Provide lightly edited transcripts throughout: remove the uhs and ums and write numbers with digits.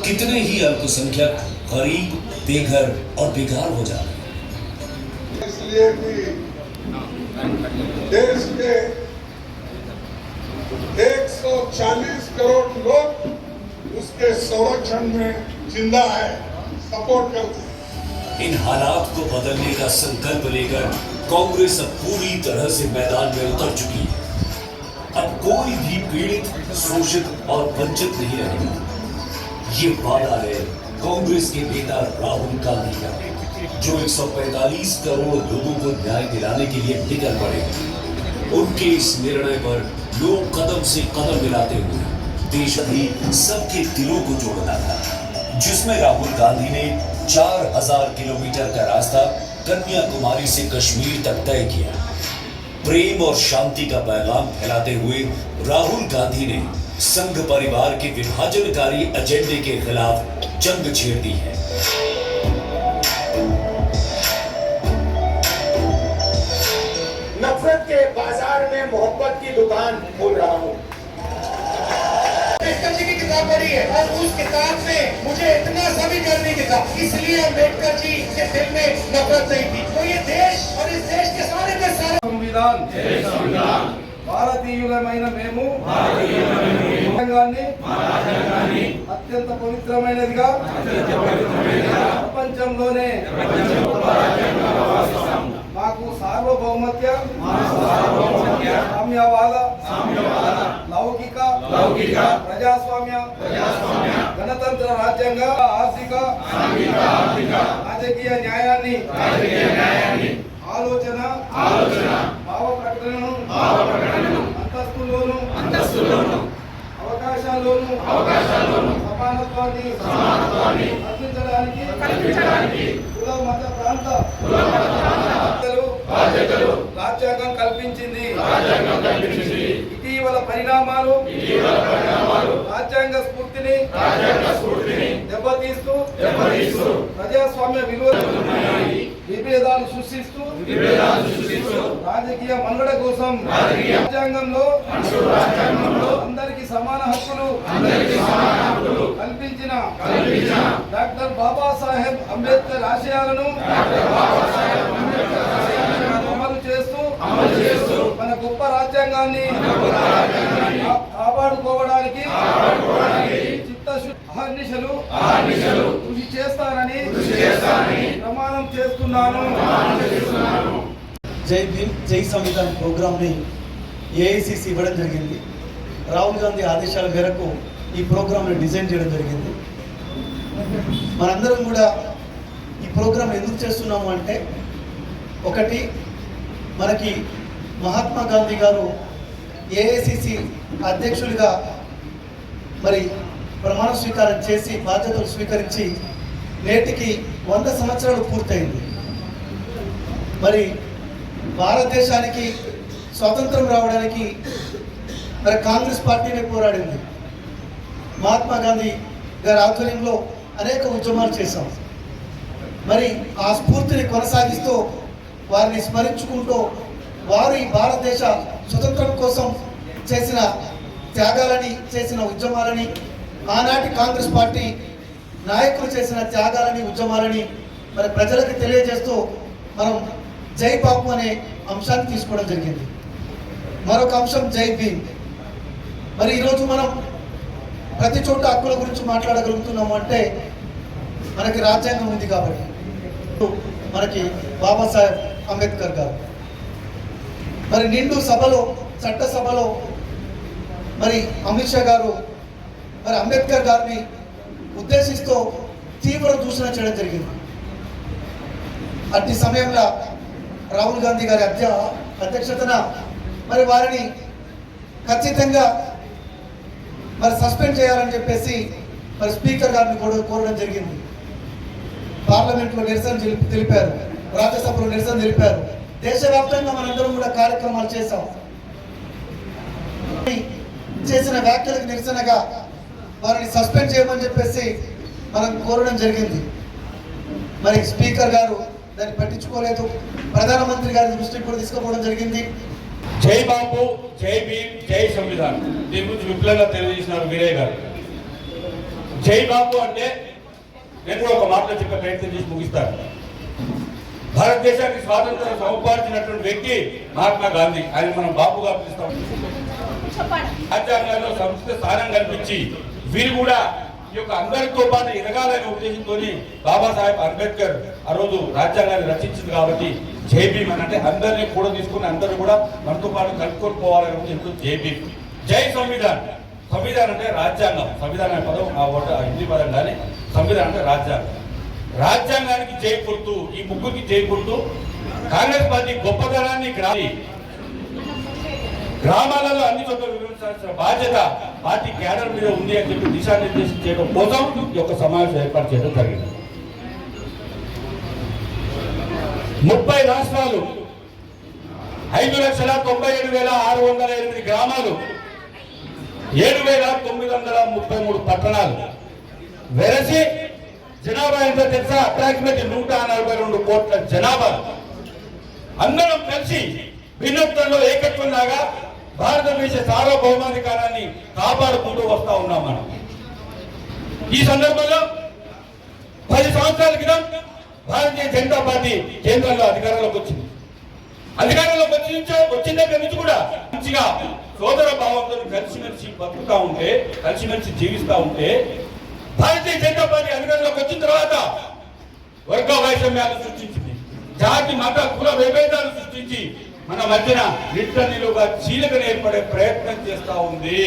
कितने ही अल्पसंख्यक गरीब, बेघर और बेकार हो जाते हैं। इसलिए कि देश के 140 करोड़ लोग उसके संरक्षण में जिंदा है, सपोर्ट करते हैं। इन हालात को बदलने का संकल्प लेकर कांग्रेस अब पूरी तरह से मैदान में उतर चुकी है। अब कोई भी पीड़ित, शोषित और वंचित नहीं रहेगा। ये वादा है कांग्रेस के नेता राहुल गांधी का, जो 145 करोड़ लोगों को न्याय दिलाने के लिए निकल पड़े। उनके इस निर्णय पर लोग कदम से कदम मिलाते हुए देश भी सबके दिलों को जोड़ना था, जिसमें राहुल गांधी ने 4000 किलोमीटर का रास्ता कन्याकुमारी से कश्मीर तक तय किया। प्रेम और शांति का पैगाम फैलाते हुए राहुल गांधी ने संघ परिवार के विभाजनकारी एजेंडे के खिलाफ जंग छेड़ दी है। नफरत के बाजार में मोहब्बत की दुकान खोल रहा हूँ। अम्बेडकर जी की किताब पढ़ी है और उस किताब में मुझे इतना समीकरण नहीं दिखा, इसलिए अम्बेडकर जी के दिल में नफरत नहीं थी। तो ये देश और इस देश के सारे संविधान భారతీయులమైన మేము రాజ్యాంగాన్ని అత్యంత పవిత్రమైనదిగా ప్రపంచంలోనే మాకు సార్వభౌమత్య సామ్యవాద లౌకిక ప్రజాస్వామ్య గణతంత్ర రాజ్యాంగ ఆర్థిక రాజకీయ న్యాయాన్ని ఆలోచన భావ ప్రకటనను అంతస్తులోను అవకాశాల్లోను సమానత్వాన్ని కల్పించడానికి కుల మత ప్రాంత బాధ్యతలు రాజ్యాంగం కల్పించింది. ఇటీవల పరిణామాలు రాజ్యాంగ స్ఫూర్తిని దెబ్బతీస్తూ ప్రజాస్వామ్య విలువలు విభేదాలు సృష్టిస్తూ రాజకీయ మనుగడ కోసం రాజ్యాంగంలో అందరికీ సమాన హక్కులు కల్పించిన డాక్టర్ బాబాసాహెబ్ అంబేద్కర్ ఆశయాలను అమలు చేస్తూ మన గొప్ప రాజ్యాంగాన్ని కాపాడుకోవడానికి చిత్తశుద్ధి అహర్నిశలు కృషి చేస్తానని ప్రమాణం చేస్తున్నాను. జై భీమ్ జై సంవిధాన్ ప్రోగ్రామ్ని ఏఐసిసి ఇవ్వడం జరిగింది. రాహుల్ గాంధీ ఆదేశాల మేరకు ఈ ప్రోగ్రామ్ని డిజైన్ చేయడం జరిగింది. మనందరం కూడా ఈ ప్రోగ్రామ్ ఎందుకు చేస్తున్నాము అంటే, ఒకటి మనకి మహాత్మా గాంధీ గారు ఏఐసిసి అధ్యక్షుడిగా మరి ప్రమాణ స్వీకారం చేసి బాధ్యతలు స్వీకరించి నేటికి 100 సంవత్సరాలు పూర్తయింది. మరి భారతదేశానికి స్వాతంత్రం రావడానికి మరి కాంగ్రెస్ పార్టీనే పోరాడింది. మహాత్మా గాంధీ గారి ఆధ్వర్యంలో అనేక ఉద్యమాలు చేశాం. మరి ఆ స్ఫూర్తిని కొనసాగిస్తూ వారిని స్మరించుకుంటూ వారు ఈ భారతదేశ స్వతంత్రం కోసం చేసిన త్యాగాలని, చేసిన ఉద్యమాలని, ఆనాటి కాంగ్రెస్ పార్టీ నాయకులు చేసిన త్యాగాలని, ఉద్యమాలని మరి ప్రజలకు తెలియజేస్తూ మనం జై బాపు అనే అంశాన్ని తీసుకోవడం జరిగింది. మరొక అంశం జై భీమ్. మరి ఈరోజు మనం ప్రతి చోట హక్కుల గురించి మాట్లాడగలుగుతున్నాము అంటే మనకి రాజ్యాంగం ఉంది కాబట్టి. మనకి బాబాసాహెబ్ అంబేద్కర్ గారు మరి నిండు సభలో, చట్టసభలో మరి అమిత్ షా గారు మరి అంబేద్కర్ గారిని ఉద్దేశిస్తూ తీవ్ర దూషణ చేయడం జరిగింది. అట్టి సమయంలో రాహుల్ గాంధీ గారి అధ్యక్షతన మరి వారిని ఖచ్చితంగా మరి సస్పెండ్ చేయాలని చెప్పేసి మరి స్పీకర్ గారిని కోరడం జరిగింది. పార్లమెంట్లో నిరసన తెలిపారు, రాజ్యసభలో నిరసన తెలిపారు, దేశవ్యాప్తంగా మనందరం కూడా కార్యక్రమాలు చేశాం. చేసిన వ్యాఖ్యలకు నిరసనగా వారిని సస్పెండ్ చేయమని చెప్పేసి మనం కోరడం జరిగింది. మరి స్పీకర్ గారు దాన్ని పట్టించుకోలేదు. ప్రధానమంత్రి గారి దృష్టికి కూడా తీసుకుపోవడం జరిగింది. జై బాపు, జై భీమ్, జై సంవిధాన్. దీని గురించి విప్లవంగా తెలియజేసినారు వీరయ్య గారు. జై బాబు అంటే నేను కూడా ఒక మాటలో చెప్పే ప్రయత్నం చేసి ముగిస్తాను. భారతదేశానికి స్వాతంత్రం సముపార్జించినటువంటి వ్యక్తి మహాత్మా గాంధీ. ఆయన మనం బాబుగా పిలుస్తాం. రాజ్యాంగంలో సంస్థ స్థానం కల్పించి వీరు కూడా ఈ యొక్క అందరితో పాటు ఎదగాలనే ఉద్దేశంతో బాబాసాహెబ్ అంబేద్కర్ ఆ రోజు రాజ్యాంగాన్ని రచించింది. కాబట్టి జై భీమ్ అని అంటే అందరినీ కూడా తీసుకుని అందరూ కూడా మనతో పాటు కలుపుకొని పోవాలనే ఉద్దేశంతో జై భీమ్. జై సంవిధాన్. సంవిధానం అంటే రాజ్యాంగం. సంవిధానం అనే పదం ఆ హిందీ పదం కానీ సంవిధానం అంటే రాజ్యాంగం. రాజ్యాంగానికి జై కొడుతూ ఈ ముగ్గురికి జై కొడుతూ కాంగ్రెస్ పార్టీ గొప్పతనాన్ని గ్రామాలలో అన్ని చోట్ల వివరించాల్సిన బాధ్యత పార్టీ క్యాడర్ మీద ఉంది అని చెప్పి దిశానిర్దేశం చేయడం కోసం ఈ యొక్క సమావేశం ఏర్పాటు చేయడం జరిగింది. 30 రాష్ట్రాలు, 5,97,608 గ్రామాలు, 7,933 పట్టణాలు వెరసి జనాభా ఎంత తెలుసా? అప్రాక్సిమేట్ 142 కోట్ల జనాభా. అందరం కలిసి భిన్నత్వంలో ఏకత్వం లాగా భారతదేశ సార్వభౌమాధికారాన్ని కాపాడుకుంటూ వస్తా ఉన్నాం మనం. ఈ సందర్భంలో 10 సంవత్సరాల క్రితం భారతీయ జనతా పార్టీ కేంద్రంలో అధికారంలోకి వచ్చింది. అధికారంలోకి వచ్చిన దగ్గర నుంచి కూడా మంచిగా సోదర భావంతో కలిసిమెలిసి బతుకుతా ఉంటే, కలిసిమెలిసి జీవిస్తూ ఉంటే, భారతీయ జనతా పార్టీ అధికారంలోకి వచ్చిన తర్వాత వర్గ వైషమ్యాలు సృష్టించింది. జాతి మత కుల విభేదాలు సృష్టించి మన మధ్యన నిట్టనిలుగా చీలకలు ఏర్పడే ప్రయత్నం చేస్తా ఉంది.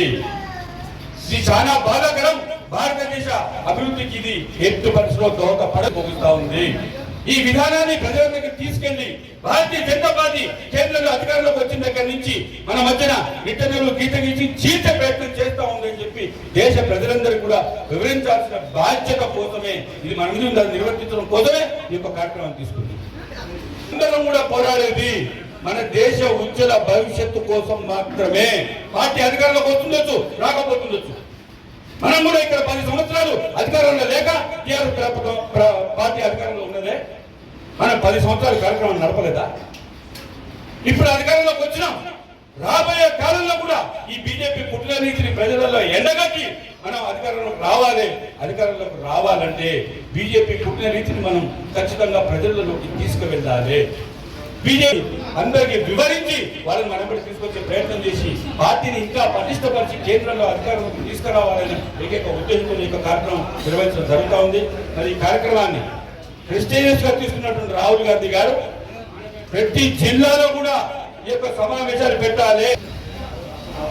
ఇది చాలా బాధాకరం. భారతదేశ అభివృద్ధికి ఇది ఎత్తు పరిస్థితిలో దోహదపడబోగుతా ఉంది. ఈ విధానాన్ని ప్రజల దగ్గర తీసుకెళ్లి భారతీయ జనతా పార్టీ కేంద్రంలో అధికారంలోకి వచ్చిన దగ్గర నుంచి మన మధ్యన నిట్టనిలు గీత గీసి చీల్చే ప్రయత్నం చేస్తా ఉందని చెప్పి దేశ ప్రజలందరికీ కూడా వివరించాల్సిన బాధ్యత కోసమే, ఇది మన మీద నిర్వర్తించడం కోసమే ఈ యొక్క కార్యక్రమం తీసుకుంది. అందరం కూడా పోరాడేది మన దేశ ఉజ్వల భవిష్యత్తు కోసం మాత్రమే. పార్టీ అధికారంలోకి వస్తుండొచ్చు, రాకపోతుండొచ్చు. మనం కూడా ఇక్కడ 10 సంవత్సరాలు అధికారంలో లేక టీఆర్ఎస్ పార్టీ అధికారంలో ఉన్నదే, మనం 10 సంవత్సరాలు కార్యక్రమం నడపలేదా? ఇప్పుడు అధికారంలోకి వచ్చినాం. రాబోయే కాలంలో కూడా ఈ బీజేపీ కుట్ర నీతిని ప్రజలలో ఎండగట్టి మనం అధికారంలోకి రావాలి. అధికారంలోకి రావాలంటే బీజేపీ కుట్ర నీతిని మనం ఖచ్చితంగా ప్రజలలోకి తీసుకువెళ్ళాలి. బీజేపీ అందరికీ వివరించి వాళ్ళని మనబడి తీసుకొచ్చే ప్రయత్నం చేసి పార్టీని ఇంకా పటిష్టపరిచి కేంద్రంలో అధికారంలోకి తీసుకురావాలని ఏకైక ఉద్దేశంతో ఈ యొక్క కార్యక్రమం నిర్వహించడం జరుగుతూ ఉంది. మరి ఈ కార్యక్రమాన్ని ప్రెస్టీజియస్ గా తీసుకున్నటువంటి రాహుల్ గాంధీ గారు ప్రతి జిల్లాలో కూడా ఈ యొక్క సమావేశాలు పెట్టాలి.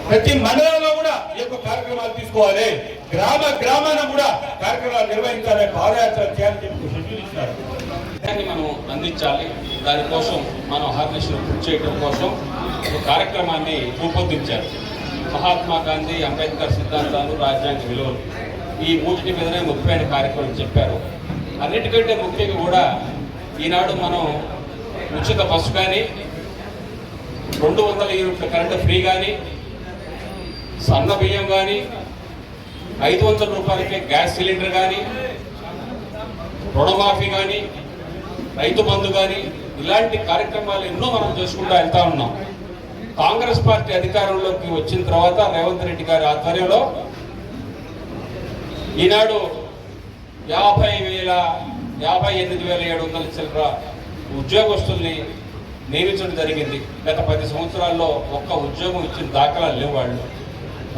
ప్రతి మండలంలో కూడా ఈ యొక్క కార్యక్రమాలు తీసుకోవాలి. గ్రామాన కూడా కార్యక్రమాలు నిర్వహించాలి, పాదయాత్ర చేయాలని చెప్పి షెడ్యూల్ ఇచ్చినారు. దాన్ని మనం అందించాలి. దానికోసం మనం అహర్నిశలు కృషి చేయడం కోసం ఒక కార్యక్రమాన్ని రూపొందించారు. మహాత్మా గాంధీ, అంబేద్కర్ సిద్ధాంతాలు, రాజ్యాంగ విలువలు, ఈ మూటిని మీదనే ముఖ్యమైన కార్యక్రమం చెప్పారు. అన్నిటికంటే ముఖ్యంగా కూడా ఈనాడు మనం ఉచిత బస్సు కానీ, 200 యూనిట్ల కరెంటు ఫ్రీ కానీ, సన్న బియ్యం కానీ, 500 రూపాయలకే గ్యాస్ సిలిండర్ కానీ, రుణమాఫీ కానీ, రైతు బంధు కానీ, ఇలాంటి కార్యక్రమాలు ఎన్నో మనం చేసుకుంటూ వెళ్తా ఉన్నాం. కాంగ్రెస్ పార్టీ అధికారంలోకి వచ్చిన తర్వాత రేవంత్ రెడ్డి గారి ఆధ్వర్యంలో ఈనాడు 58,700 చిల్లర ఉద్యోగస్తుల్ని నియమించడం జరిగింది. గత 10 సంవత్సరాల్లో ఒక్క ఉద్యోగం ఇచ్చిన దాఖలాలు లేవు.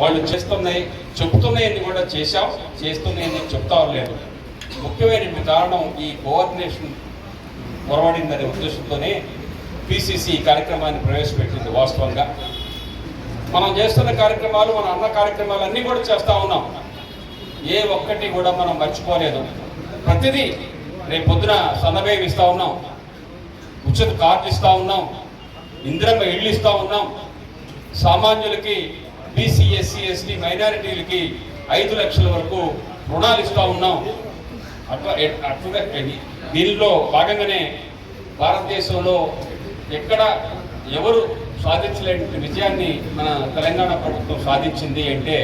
వాళ్ళు చెప్తున్నాయని కూడా చేస్తున్నాయని చెప్తా లేదు. ముఖ్యమైన కారణం ఈ కోఆర్డినేషన్ పొరబడిందనే ఉద్దేశంతోనే పిసిసి కార్యక్రమాన్ని ప్రవేశపెట్టింది. వాస్తవంగా మనం చేస్తున్న కార్యక్రమాలు, మన అన్న కార్యక్రమాలు అన్నీ కూడా చేస్తూ ఉన్నాం. ఏ ఒక్కటి కూడా మనం మర్చిపోలేదు. ప్రతిదీ రేపు పొద్దున సన్నబేయం ఇస్తూ ఉన్నాం, ఉచిత కార్డు ఇస్తూ ఉన్నాం, ఇందిరమ్మ ఇళ్ళు ఇస్తూ ఉన్నాం, సామాన్యులకి, బీసీ, ఎస్సీ, ఎస్టీ, మైనారిటీలకి 5 లక్షల వరకు రుణాలు ఇస్తూ ఉన్నాం. అట్లా దీనిలో భాగంగానే భారతదేశంలో ఎక్కడ ఎవరు సాధించలేని విజయాన్ని మన తెలంగాణ ప్రభుత్వం సాధించింది అంటే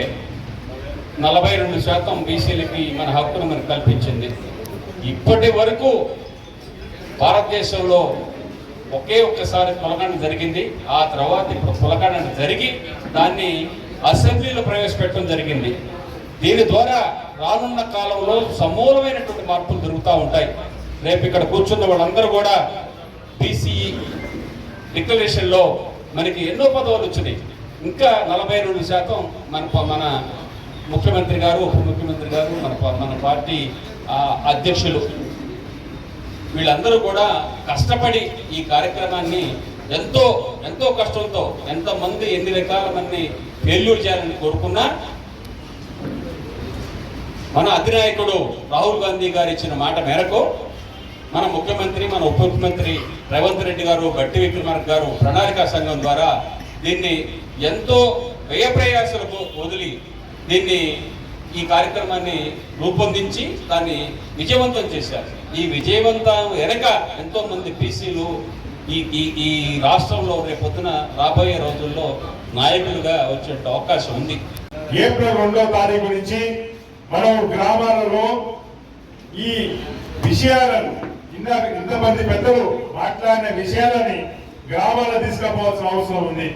42% బీసీలకి మన హక్కును మనకు కల్పించింది. ఇప్పటి వరకు భారతదేశంలో ఒక్కసారి కులగణన జరిగింది. ఆ తర్వాత ఇప్పుడు కులగణన జరిగి దాన్ని అసెంబ్లీలో ప్రవేశపెట్టడం జరిగింది. దీని ద్వారా రానున్న కాలంలో సమూలమైనటువంటి మార్పులు జరుగుతూ ఉంటాయి. రేపు ఇక్కడ కూర్చున్న వాళ్ళందరూ కూడా బీసీ డిక్లరేషన్లో మనకి ఎన్నో పదవులు వచ్చినాయి. ఇంకా 42% మన ముఖ్యమంత్రి గారు, ఉప ముఖ్యమంత్రి గారు, మన పార్టీ అధ్యక్షులు వీళ్ళందరూ కూడా కష్టపడి ఈ కార్యక్రమాన్ని ఎంతో కష్టంతో ఎంతమంది ఎన్ని రకాల మంది ఫెయిల్యూర్ చేయాలని కోరుకున్నా మన అధినాయకుడు రాహుల్ గాంధీ గారు ఇచ్చిన మాట మేరకు మన ముఖ్యమంత్రి, మన ఉప ముఖ్యమంత్రి రేవంత్ రెడ్డి గారు, బట్టి విక్రమార్క గారు ప్రణాళికా సంఘం ద్వారా దీన్ని ఎంతో వ్యయ ప్రయాసాలకు వదిలి ఈ కార్యక్రమాన్ని రూపొందించి దాన్ని విజయవంతం చేశారు. ఈ విజయవంతం వెనక ఎంతో మంది బీసీలు ఈ రాష్ట్రంలో రేపొద్దున రాబోయే రోజుల్లో నాయకులుగా వచ్చే అవకాశం ఉంది. ఏప్రిల్ 2వ తారీఖు నుంచి మనం గ్రామాలలో ఈ విషయాలను ఇంతమంది పెద్దలు మాట్లాడిన విషయాలని గ్రామాల్లో తీసుకుపోవాల్సిన అవసరం ఉంది.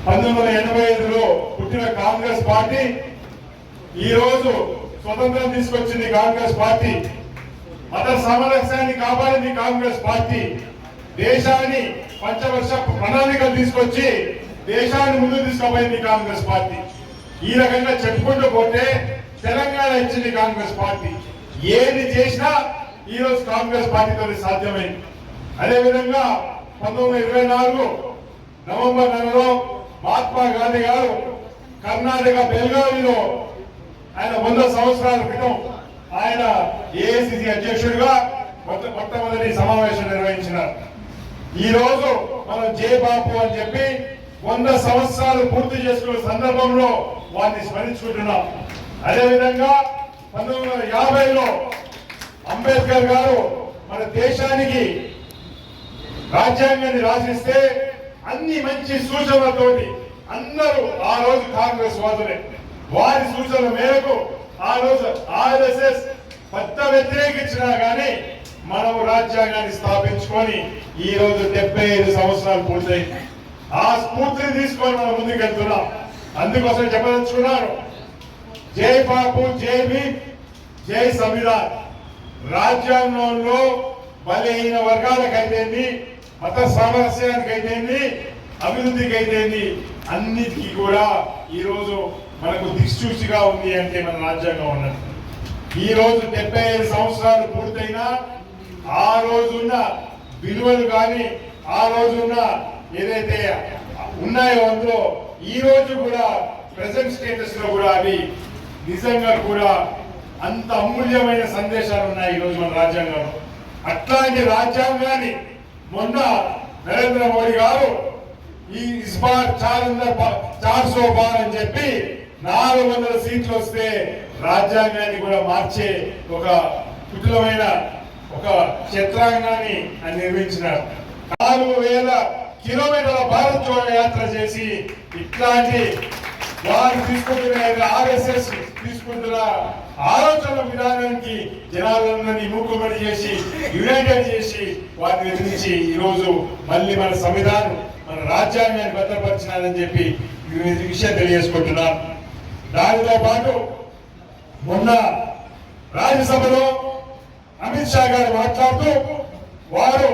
1985లో పుట్టిన కాంగ్రెస్ పార్టీ ఈ రోజు స్వతంత్రం తీసుకొచ్చింది కాంగ్రెస్ పార్టీ. మత సామరస్యాన్ని కాపాడింది కాంగ్రెస్ పార్టీ. దేశాన్ని పంచవర్ష ప్రణాళికలు తీసుకొచ్చి దేశాన్ని ముందుకు తీసుకుపోయింది కాంగ్రెస్ పార్టీ. ఈ రకంగా చెప్పుకుంటూ పోతే తెలంగాణ ఇచ్చింది కాంగ్రెస్ పార్టీ. ఏది చేసినా ఈ రోజు కాంగ్రెస్ పార్టీతో సాధ్యమైంది. అదేవిధంగా 1924 నవంబర్ నెలలో మహాత్మా గాంధీ గారు కర్ణాటక బెల్గావిలో ఆయన 100 సంవత్సరాల క్రితం ఆయన ఏఐసిసి అధ్యక్షుడిగా మొట్టమొదటి సమావేశం నిర్వహించినారు. ఈ రోజు మనం జై బాపు అని చెప్పి 100 సంవత్సరాలు పూర్తి చేసుకున్న సందర్భంలో వారిని స్మరించుకుంటున్నాం. అదేవిధంగా 1950లో అంబేద్కర్ గారు మన దేశానికి రాజ్యాంగాన్ని రాసిస్తే అన్ని మంచి సూచనలతోటి అందరూ ఆ రోజు కాంగ్రెస్ వాదులే. వారి సూచనల మేరకు ఆ రోజు ఆర్ఎస్ఎస్ పెద్ద వ్యతిరేకించినా గానీ మనం రాజ్యాంగాన్ని స్థాపించుకొని ఈ రోజు 75 సంవత్సరాలు పూర్తయింది. ఆ స్ఫూర్తిని తీసుకొని మనం ముందుకు వెళ్తున్నాం. అందుకోసం చెప్పదలుచుకున్నారు, జై బాపు, జై భీమ్, జై సంవిధాన్. రాజ్యాంగంలో బలహీన వర్గాలకైతేంది, మత సామరస్యానికైతేంది, అభివృద్ధికి అయితేంది, అన్నిటికీ కూడా ఈ రోజు మనకు దిక్సూచిగా ఉంది అంటే మన రాజ్యాంగం ఉన్నది. ఈ రోజు 75 సంవత్సరాలు పూర్తయినా ఆ రోజున్న విలువలు కానీ ఆ రోజున్న ఏదైతే ఉన్నాయో అందులో ఈ రోజు కూడా ప్రెసెంట్ స్టేటస్ లో కూడా అవి నిజంగా కూడా అంత అమూల్యమైన సందేశాలు ఉన్నాయి ఈ రోజు మన రాజ్యాంగంలో. అట్లాంటి రాజ్యాంగాన్ని మొన్న నరేంద్ర మోడీ గారు ఈ ఇస్ బార్ 400 బార్ అని చెప్పి 400 సీట్లు వస్తే రాజ్యాంగాన్ని కూడా మార్చే ఒక కుటిలమైన ఒక చిత్రాంగాన్ని ఆయన నిర్మించినారు. 4000 కిలోమీటర్ల భారత్ జోడో యాత్ర చేసి ఇట్లాంటి వారు తీసుకుంటున్న ఆర్ఎస్ఎస్ తీసుకుంటున్న ఆలోచన విధానానికి జనాలందరినీ మూకుబడి చేసి యునైటెడ్ చేసి వారిని ఎదిరించి ఈ రోజు మళ్ళీ మన సంవిధానం మన రాజ్యాంగాన్ని భద్రపరిచినారని చెప్పి ఈ విషయం తెలియజేసుకుంటున్నాను. దానితో పాటు మొన్న రాజ్యసభలో అమిత్ షా గారు మాట్లాడుతూ వారు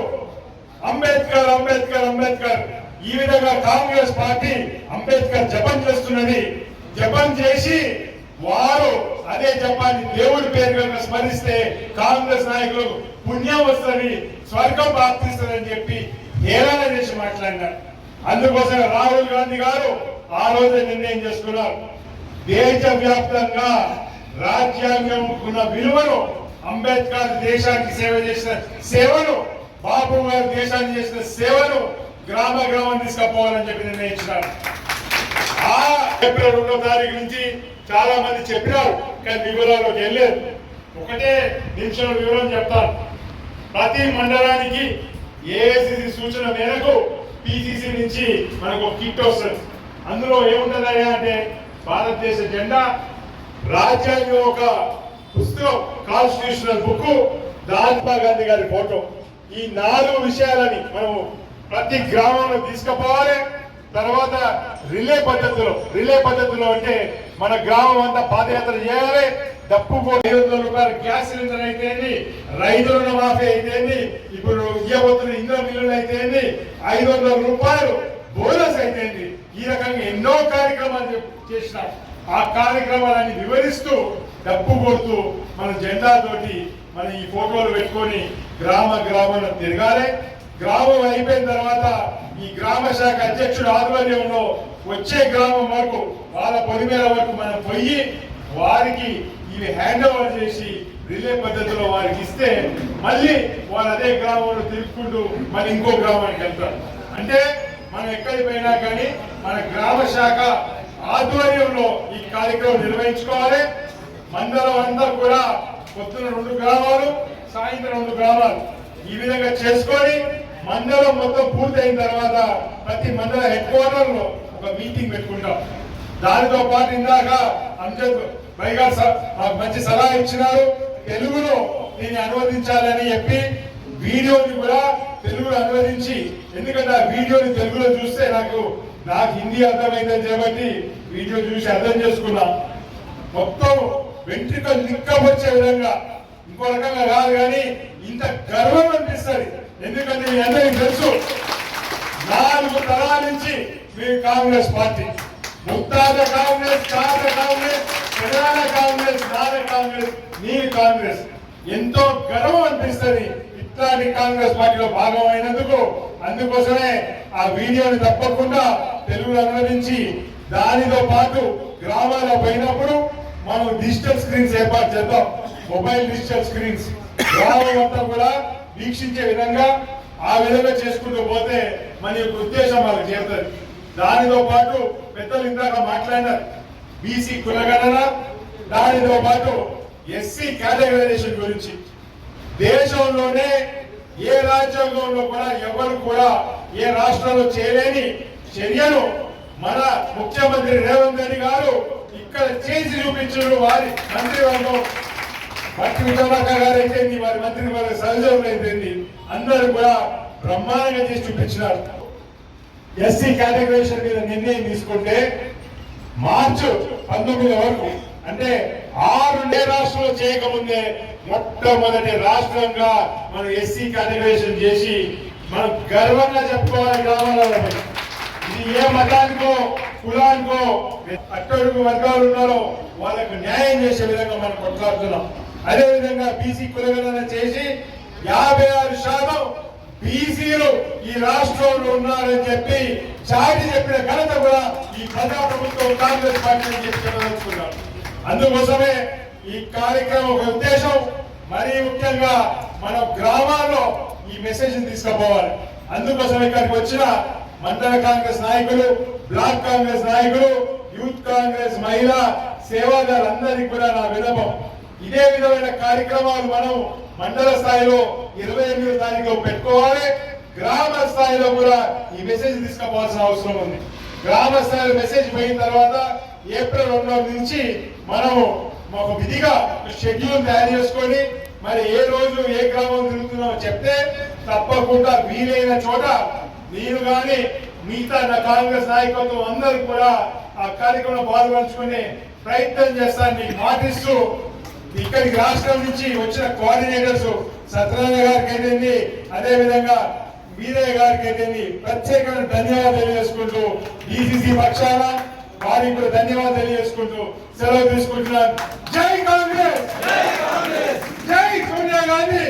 అంబేద్కర్ అంబేద్కర్ అంబేద్కర్ ఈ విధంగా కాంగ్రెస్ పార్టీ అంబేద్కర్ జపం చేస్తున్నది. జపం చేసి వారు అదే జపాన్ని దేవుడి పేరు కనుక స్మరిస్తే కాంగ్రెస్ నాయకులు పుణ్యం వస్తుంది, స్వర్గం ప్రాప్తిస్తుందని చెప్పి హేళన చేసి మాట్లాడినారు. అందుకోసం రాహుల్ గాంధీ గారు ఆ రోజే నిర్ణయం చేసుకున్నారు, దేశవ్యాప్తంగా రాజ్యాంగం ఉన్న విలువను, అంబేద్కర్ దేశానికి సేవ చేసిన సేవను, బాబు గారు దేశానికి చేసిన సేవను గ్రామ గ్రామం తీసుకుపోవాలని చెప్పి నిర్ణయించినారు. ఆ ఏప్రిల్ 2వ తారీఖు నుంచి చాలా మంది చెప్పినారు, కానీ వివరాల్లోకి వెళ్ళలేదు. ఒకటే నిమిషంలో వివరం చెప్తాను. ప్రతి మండలానికి ఏఐసిసి సూచన మేరకు పిసిసి నుంచి మనకు కిట్ వస్తుంది. అందులో ఏముంటుందయ్యా అంటే భారతదేశ జెండా, రాజ్యాంగం ఒక పుస్తకం, కాన్స్టిట్యూషనల్ బుక్, మహాత్మా గాంధీ గారి ఫోటో. ఈ 4 విషయాలని మనం ప్రతి గ్రామంలో తీసుకుపోవాలి. తర్వాత రిలే పద్ధతిలో అంటే మన గ్రామం అంతా పాదయాత్ర చేయాలి. డప్పు 500 రూపాయలు గ్యాస్ సిలిండర్ అయితేంది, రైతుల రుణమాఫీ అయితేంది, ఇప్పుడు ఇవ్వబోతున్న ఇంధన బిల్లులు అయితేంది, 500 రూపాయలు బోనస్ అయితేంది, ఈ రకంగా ఎన్నో కార్యక్రమాలు చేసినాం. ఆ కార్యక్రమాలన్నీ వివరిస్తూ డప్పు కొడుతూ మన జెండాతోటి మన ఈ ఫోటోలు పెట్టుకొని గ్రామంలో తిరగాలి. గ్రామం అయిపోయిన తర్వాత ఈ గ్రామ శాఖ అధ్యక్షుడు ఆధ్వర్యంలో వచ్చే గ్రామం వరకు వాళ్ళ పొలిమేర వరకు మనం పోయి వారికి ఇవి హ్యాండ్ ఓవర్ చేసి రిలే పద్ధతిలో వారికి ఇస్తే మళ్ళీ వాళ్ళు అదే గ్రామంలో తిరుగుకుంటూ మళ్ళీ ఇంకో గ్రామానికి వెళ్తారు. అంటే మనం ఎక్కడికి పోయినా కానీ మన గ్రామ శాఖ ఆధ్వర్యంలో ఈ కార్యక్రమం నిర్వహించుకోవాలి. మండలం అంతా కూడా పొద్దున 2 గ్రామాలు, సాయంత్రం 2 గ్రామాలు ఈ విధంగా చేసుకొని మండలం మొత్తం పూర్తయిన తర్వాత ప్రతి మండల హెడ్ క్వార్టర్ లో ఒక మీటింగ్ పెట్టుకుంటాం. దానితో పాటు ఇందాక అంజద్ భాయ్ గారు మాకు మంచి సలహా ఇచ్చినారు. తెలుగులో దీన్ని అనువదించాలని చెప్పి వీడియోని కూడా తెలుగులో అనువదించి, ఎందుకంటే ఆ వీడియోని తెలుగులో చూస్తే నాకు హిందీ అర్థమైందని చెప్పి వీడియో చూసి అర్థం చేసుకున్నాం. మొత్తం వెంట్రుకలు నిక్కబొచ్చే విధంగా, ఇంకో రకంగా కాదు కానీ ఇంత గర్వం అనిపిస్తుంది. ఎందుకంటే మీ అందరికీ తెలుసు 4 తరాల నుంచి మీరు కాంగ్రెస్ పార్టీ, ముత్తాత కాంగ్రెస్, తాత కాంగ్రెస్, ప్రధాన కాంగ్రెస్, నాన్న కాంగ్రెస్, మీరు కాంగ్రెస్. ఎంతో గర్వం అనిపిస్తుంది ఇట్లాంటి కాంగ్రెస్ పార్టీలో భాగం అయినందుకు. అందుకోసమే ఆ వీడియోని తప్పకుండా తెలుగులో అనువదించి దానితో పాటు గ్రామాల్లో పోయినప్పుడు మనం డిజిటల్ స్క్రీన్స్ ఏర్పాటు చేద్దాం. మొబైల్ డిజిటల్ స్క్రీన్స్ గ్రామం అంతా కూడా వీక్షించే విధంగా ఆ విధంగా చేసుకుంటూ పోతే మన యొక్క ఉద్దేశం వాళ్ళకి చేరుతుంది. దానితో పాటు పెద్దలు ఇందాక మాట్లాడినారు బీసీ కులగణన, దానితో పాటు ఎస్సీ కేటగరైజేషన్ గురించి. దేశంలోనే ఏ రాజ్యాంగంలో కూడా ఎవరు కూడా ఏ రాష్ట్రంలో చేయలేని చర్యను మన ముఖ్యమంత్రి రేవంత్ రెడ్డి గారు ఇక్కడ చేసి చూపించారు. వారి మంత్రివర్గం, భట్టి విక్రమార్క గారు అయితేంది, వారి మంత్రివర్గ సహజంలో అయితేంది, అందరూ కూడా బ్రహ్మాండంగా చేసి చూపించినారు. ఎస్సీ కేటగరైజేషన్ మీద నిర్ణయం తీసుకుంటే మార్చి 19 వరకు, అంటే 6 రాష్ట్రంలో చేయకముందే మొట్టమొదటి రాష్ట్రంగా మనం ఎస్సీ కేటగరైజేషన్ చేసి మనం గర్వంగా చెప్పుకోవాలి గ్రామాలలో. ఇది ఏ మతానికో కులానికో అట్టడుగు వర్గాలు ఉన్నారో వాళ్ళకు న్యాయం చేసే విధంగా మనం కొట్లాడుతున్నాం. అదే విధంగా బీసీ కులగణన చేసి 56% బీసీలు ఈ రాష్ట్రంలో ఉన్నారని చెప్పి చాటి చెప్పిన ఘనత కూడా ఈ ప్రజాప్రభుత్వం కాంగ్రెస్ పార్టీ చెప్పదలుచుకున్నారు. అందుకోసమే ఈ కార్యక్రమం ఒక ఉద్దేశం, మరీ ముఖ్యంగా మన గ్రామాల్లో ఈ మెసేజ్ తీసుకుపోవాలి. అందుకోసం ఇక్కడికి వచ్చిన మండల కాంగ్రెస్ నాయకులు, బ్లాక్ కాంగ్రెస్ నాయకులు, యూత్ కాంగ్రెస్ మహిళా సేవాదారులందరికీ కూడా నా విన్నపం, ఇదే విధమైన కార్యక్రమాలు మనం మండల స్థాయిలో 28వ తారీఖులో పెట్టుకోవాలి. గ్రామ స్థాయిలో కూడా ఈ మెసేజ్ తీసుకుపోవాల్సిన అవసరం ఉంది. గ్రామ స్థాయిలో మెసేజ్ పోయిన తర్వాత ఏప్రిల్ 2వ నుంచి మనము ఒక విధిగా షెడ్యూల్ తయారు చేసుకొని మరి ఏ రోజు ఏ గ్రామం తిరుగుతున్నామో చెప్తే తప్పకుండా వీలైన చోట నేను కానీ మిగతా నా కాంగ్రెస్ నాయకత్వం అందరూ కూడా ఆ కార్యక్రమంలో పాల్గొంచుకునే ప్రయత్నం చేస్తాను మీకు మాటిస్తూ, ఇక్కడికి రాష్ట్రం నుంచి వచ్చిన కోఆర్డినేటర్స్ సత్యనారాయణ గారికి అయితేంది, అదే విధంగా వీరయ్య గారికి అయితేంది ప్రత్యేకమైన ధన్యవాదాలు తెలియజేసుకుంటూ డిసిసి పక్షాన వారికి కూడా ధన్యవాదాలు తెలియజేసుకుంటూ సెలవు తీసుకుంటున్నాను. జై కాంగ్రెస్, జై సోనియా గాంధీ.